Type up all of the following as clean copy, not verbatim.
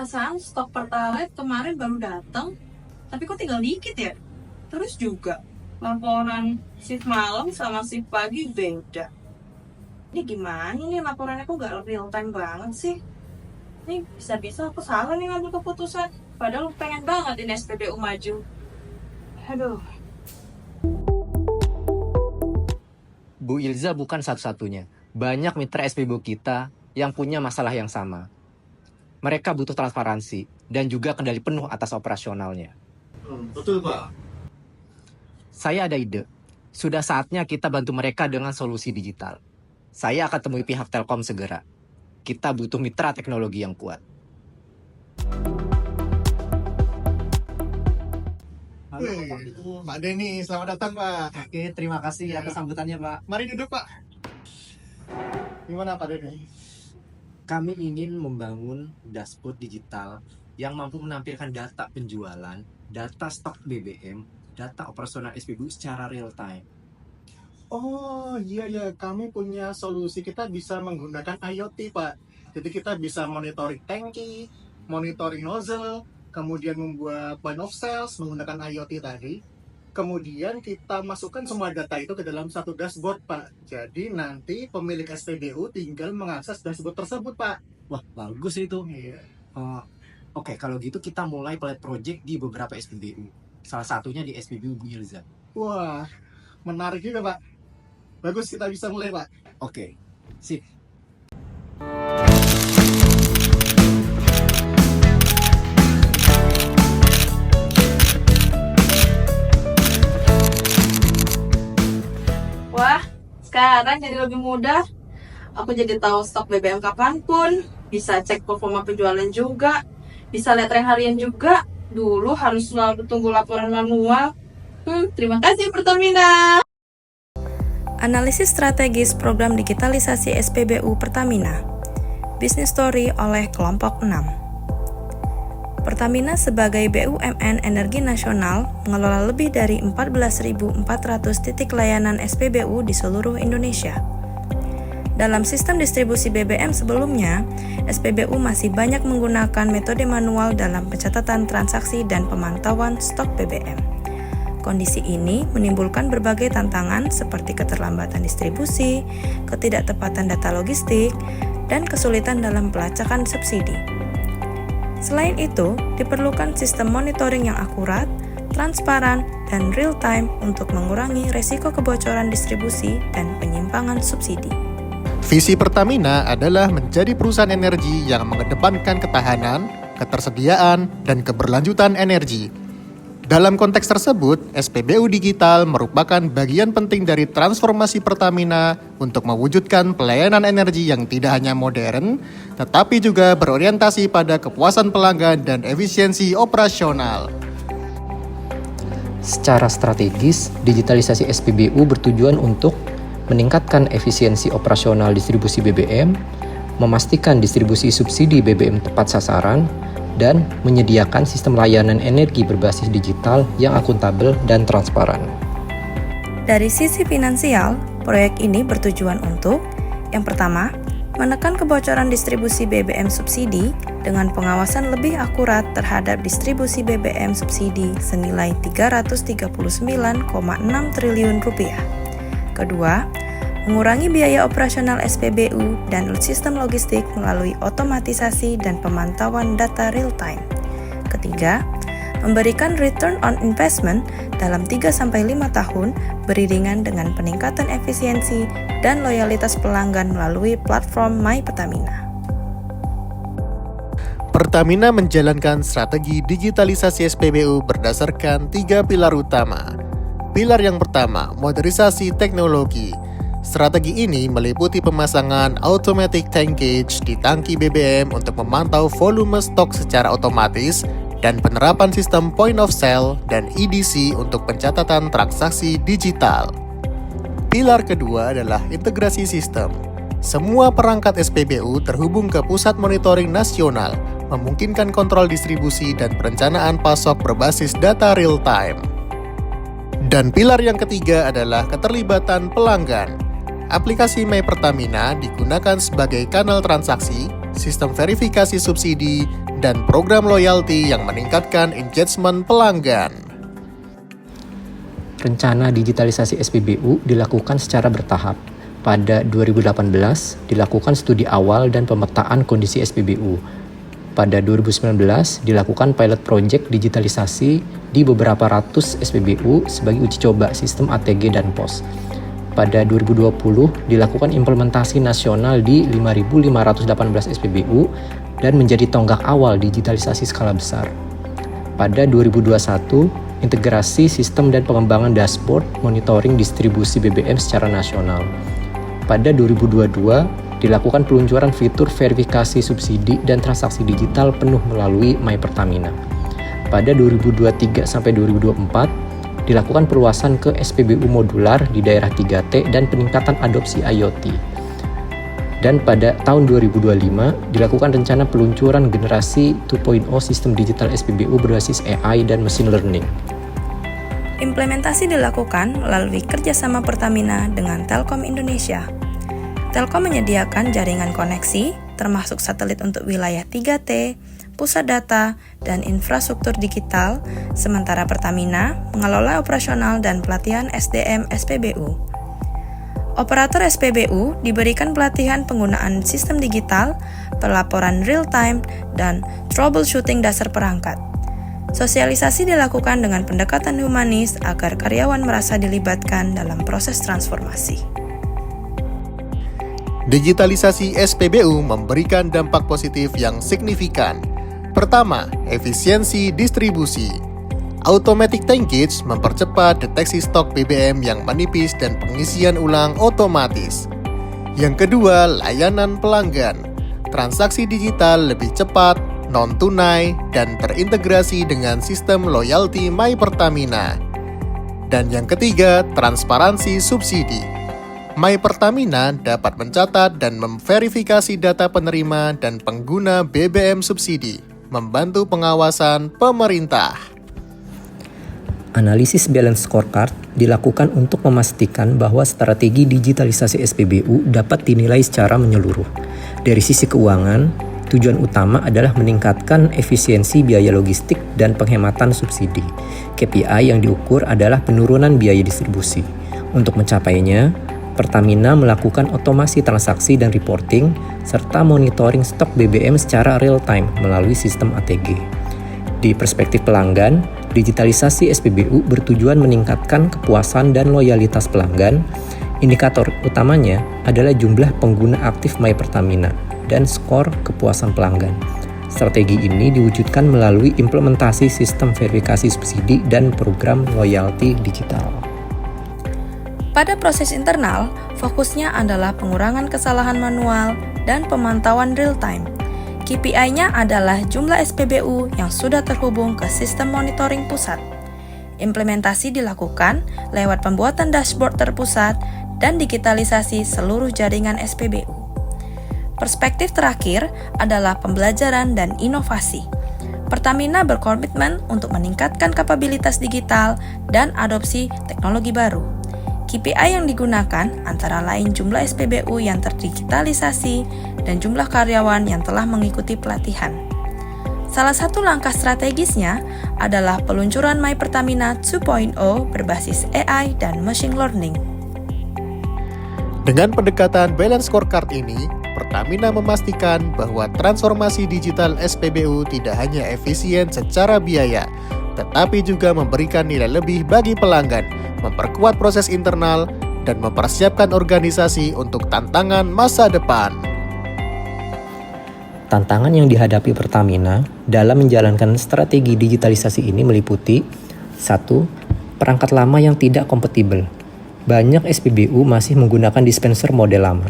perasaan stok Pertalite kemarin baru datang, tapi kok tinggal dikit ya? Terus juga laporan shift malam sama shift pagi beda. Ini gimana nih laporannya kok gak real time banget sih? Ini bisa-bisa aku salah nih ngambil keputusan. Padahal pengen banget ini SPBU maju. Aduh. Bu Ilza bukan satu-satunya. Banyak mitra SPBU kita yang punya masalah yang sama. Mereka butuh transparansi dan juga kendali penuh atas operasionalnya. Betul, Pak. Saya ada ide. Sudah saatnya kita bantu mereka dengan solusi digital. Saya akan temui pihak Telkom segera. Kita butuh mitra teknologi yang kuat. Halo, Pak Denny, selamat datang, Pak. Oke, terima kasih atas sambutannya, Pak. Mari duduk, Pak. Gimana, Pak Denny? Kami ingin membangun dashboard digital yang mampu menampilkan data penjualan, data stok BBM, data operasional SPBU secara real time. Oh, iya, kami punya solusi. Kita bisa menggunakan IoT, Pak. Jadi kita bisa monitoring tangki, monitoring nozzle, kemudian membuat point of sales menggunakan IoT tadi. Kemudian kita masukkan semua data itu ke dalam satu dashboard, Pak. Jadi nanti pemilik SPBU tinggal mengakses dashboard tersebut, Pak. Wah, bagus itu. Iya. Oke, kalau gitu kita mulai pilot project di beberapa SPBU. Salah satunya di SPBU Bu Ilza. Wah, menarik juga, Pak. Bagus, kita bisa mulai, Pak. Oke, sip. Wah, sekarang jadi lebih mudah. Aku jadi tahu stok BBM kapanpun, bisa cek performa penjualan juga, bisa lihat rank harian juga. Dulu harus selalu tunggu laporan manual. Terima kasih Pertamina. Analisis strategis program digitalisasi SPBU Pertamina. Business Story oleh kelompok 6. Pertamina sebagai BUMN Energi Nasional mengelola lebih dari 14.400 titik layanan SPBU di seluruh Indonesia. Dalam sistem distribusi BBM sebelumnya, SPBU masih banyak menggunakan metode manual dalam pencatatan transaksi dan pemantauan stok BBM. Kondisi ini menimbulkan berbagai tantangan seperti keterlambatan distribusi, ketidaktepatan data logistik, dan kesulitan dalam pelacakan subsidi. Selain itu, diperlukan sistem monitoring yang akurat, transparan, dan real-time untuk mengurangi resiko kebocoran distribusi dan penyimpangan subsidi. Visi Pertamina adalah menjadi perusahaan energi yang mengedepankan ketahanan, ketersediaan, dan keberlanjutan energi. Dalam konteks tersebut, SPBU Digital merupakan bagian penting dari transformasi Pertamina untuk mewujudkan pelayanan energi yang tidak hanya modern, tetapi juga berorientasi pada kepuasan pelanggan dan efisiensi operasional. Secara strategis, digitalisasi SPBU bertujuan untuk meningkatkan efisiensi operasional distribusi BBM, memastikan distribusi subsidi BBM tepat sasaran, dan menyediakan sistem layanan energi berbasis digital yang akuntabel dan transparan. Dari sisi finansial, proyek ini bertujuan untuk yang pertama, menekan kebocoran distribusi BBM subsidi dengan pengawasan lebih akurat terhadap distribusi BBM subsidi senilai Rp339,6 triliun. Kedua, mengurangi biaya operasional SPBU dan sistem logistik melalui otomatisasi dan pemantauan data real-time. Ketiga, memberikan return on investment dalam 3-5 tahun beriringan dengan peningkatan efisiensi dan loyalitas pelanggan melalui platform My Pertamina. Pertamina menjalankan strategi digitalisasi SPBU berdasarkan 3 pilar utama. Pilar yang pertama, modernisasi teknologi. Strategi ini meliputi pemasangan automatic tankage di tangki BBM untuk memantau volume stok secara otomatis dan penerapan sistem point of sale dan EDC untuk pencatatan transaksi digital. Pilar kedua adalah integrasi sistem. Semua perangkat SPBU terhubung ke pusat monitoring nasional, memungkinkan kontrol distribusi dan perencanaan pasok berbasis data real time. Dan pilar yang ketiga adalah keterlibatan pelanggan. Aplikasi My Pertamina digunakan sebagai kanal transaksi, sistem verifikasi subsidi, dan program loyalty yang meningkatkan engagement pelanggan. Rencana digitalisasi SPBU dilakukan secara bertahap. Pada 2018, dilakukan studi awal dan pemetaan kondisi SPBU. Pada 2019, dilakukan pilot project digitalisasi di beberapa ratus SPBU sebagai uji coba sistem ATG dan POS. Pada 2020, dilakukan implementasi nasional di 5.518 SPBU dan menjadi tonggak awal digitalisasi skala besar. Pada 2021, integrasi sistem dan pengembangan dashboard monitoring distribusi BBM secara nasional. Pada 2022, dilakukan peluncuran fitur verifikasi subsidi dan transaksi digital penuh melalui My Pertamina. Pada 2023 sampai 2024, dilakukan perluasan ke SPBU modular di daerah 3T dan peningkatan adopsi IoT. Dan pada tahun 2025, dilakukan rencana peluncuran generasi 2.0 sistem digital SPBU berbasis AI dan machine learning. Implementasi dilakukan melalui kerjasama Pertamina dengan Telkom Indonesia. Telkom menyediakan jaringan koneksi, termasuk satelit untuk wilayah 3T, pusat data, dan infrastruktur digital, sementara Pertamina mengelola operasional dan pelatihan SDM SPBU. Operator SPBU diberikan pelatihan penggunaan sistem digital, pelaporan real-time, dan troubleshooting dasar perangkat. Sosialisasi dilakukan dengan pendekatan humanis agar karyawan merasa dilibatkan dalam proses transformasi. Digitalisasi SPBU memberikan dampak positif yang signifikan. Pertama, efisiensi distribusi. Automatic tankage mempercepat deteksi stok BBM yang menipis dan pengisian ulang otomatis. Yang kedua, layanan pelanggan. Transaksi digital lebih cepat, non-tunai, dan terintegrasi dengan sistem loyalty My Pertamina. Dan yang ketiga, transparansi subsidi. My Pertamina dapat mencatat dan memverifikasi data penerima dan pengguna BBM subsidi, membantu pengawasan pemerintah. Analisis balance scorecard dilakukan untuk memastikan bahwa strategi digitalisasi SPBU dapat dinilai secara menyeluruh. Dari sisi keuangan, tujuan utama adalah meningkatkan efisiensi biaya logistik dan penghematan subsidi. KPI yang diukur adalah penurunan biaya distribusi. Untuk mencapainya, Pertamina melakukan otomasi transaksi dan reporting, serta monitoring stok BBM secara real-time melalui sistem ATG. Di perspektif pelanggan, digitalisasi SPBU bertujuan meningkatkan kepuasan dan loyalitas pelanggan. Indikator utamanya adalah jumlah pengguna aktif My Pertamina dan skor kepuasan pelanggan. Strategi ini diwujudkan melalui implementasi sistem verifikasi subsidi dan program loyalty digital. Pada proses internal, fokusnya adalah pengurangan kesalahan manual dan pemantauan real-time. KPI-nya adalah jumlah SPBU yang sudah terhubung ke sistem monitoring pusat. Implementasi dilakukan lewat pembuatan dashboard terpusat dan digitalisasi seluruh jaringan SPBU. Perspektif terakhir adalah pembelajaran dan inovasi. Pertamina berkomitmen untuk meningkatkan kapabilitas digital dan adopsi teknologi baru. KPI yang digunakan antara lain jumlah SPBU yang terdigitalisasi dan jumlah karyawan yang telah mengikuti pelatihan. Salah satu langkah strategisnya adalah peluncuran My Pertamina 2.0 berbasis AI dan machine learning. Dengan pendekatan balance scorecard ini, Pertamina memastikan bahwa transformasi digital SPBU tidak hanya efisien secara biaya, tetapi juga memberikan nilai lebih bagi pelanggan, memperkuat proses internal, dan mempersiapkan organisasi untuk tantangan masa depan. Tantangan yang dihadapi Pertamina dalam menjalankan strategi digitalisasi ini meliputi 1. Perangkat lama yang tidak kompatibel. Banyak SPBU masih menggunakan dispenser model lama.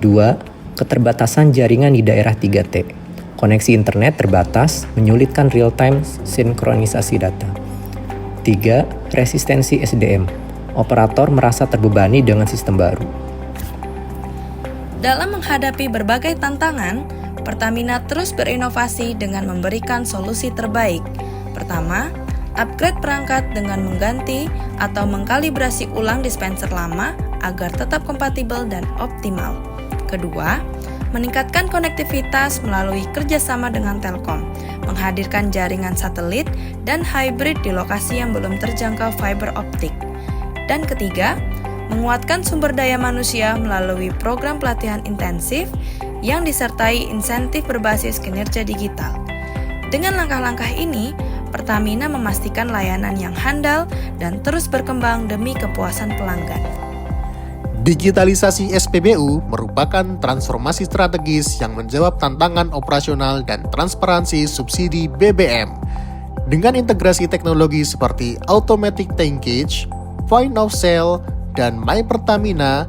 2. Keterbatasan jaringan di daerah 3T. Koneksi internet terbatas, menyulitkan real-time sinkronisasi data. 3. Resistensi SDM. Operator merasa terbebani dengan sistem baru. Dalam menghadapi berbagai tantangan, Pertamina terus berinovasi dengan memberikan solusi terbaik. Pertama, upgrade perangkat dengan mengganti atau mengkalibrasi ulang dispenser lama agar tetap kompatibel dan optimal. Kedua, meningkatkan konektivitas melalui kerjasama dengan Telkom, menghadirkan jaringan satelit dan hybrid di lokasi yang belum terjangkau fiber optik. Dan ketiga, menguatkan sumber daya manusia melalui program pelatihan intensif yang disertai insentif berbasis kinerja digital. Dengan langkah-langkah ini, Pertamina memastikan layanan yang handal dan terus berkembang demi kepuasan pelanggan. Digitalisasi SPBU merupakan transformasi strategis yang menjawab tantangan operasional dan transparansi subsidi BBM. Dengan integrasi teknologi seperti automatic tankage, point of sale, dan My Pertamina,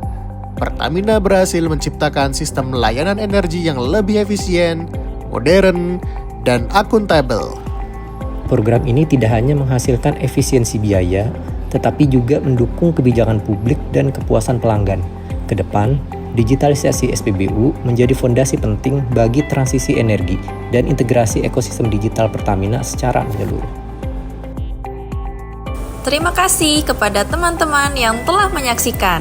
Pertamina berhasil menciptakan sistem layanan energi yang lebih efisien, modern, dan akuntabel. Program ini tidak hanya menghasilkan efisiensi biaya, tetapi juga mendukung kebijakan publik dan kepuasan pelanggan. Ke depan, digitalisasi SPBU menjadi fondasi penting bagi transisi energi dan integrasi ekosistem digital Pertamina secara menyeluruh. Terima kasih kepada teman-teman yang telah menyaksikan.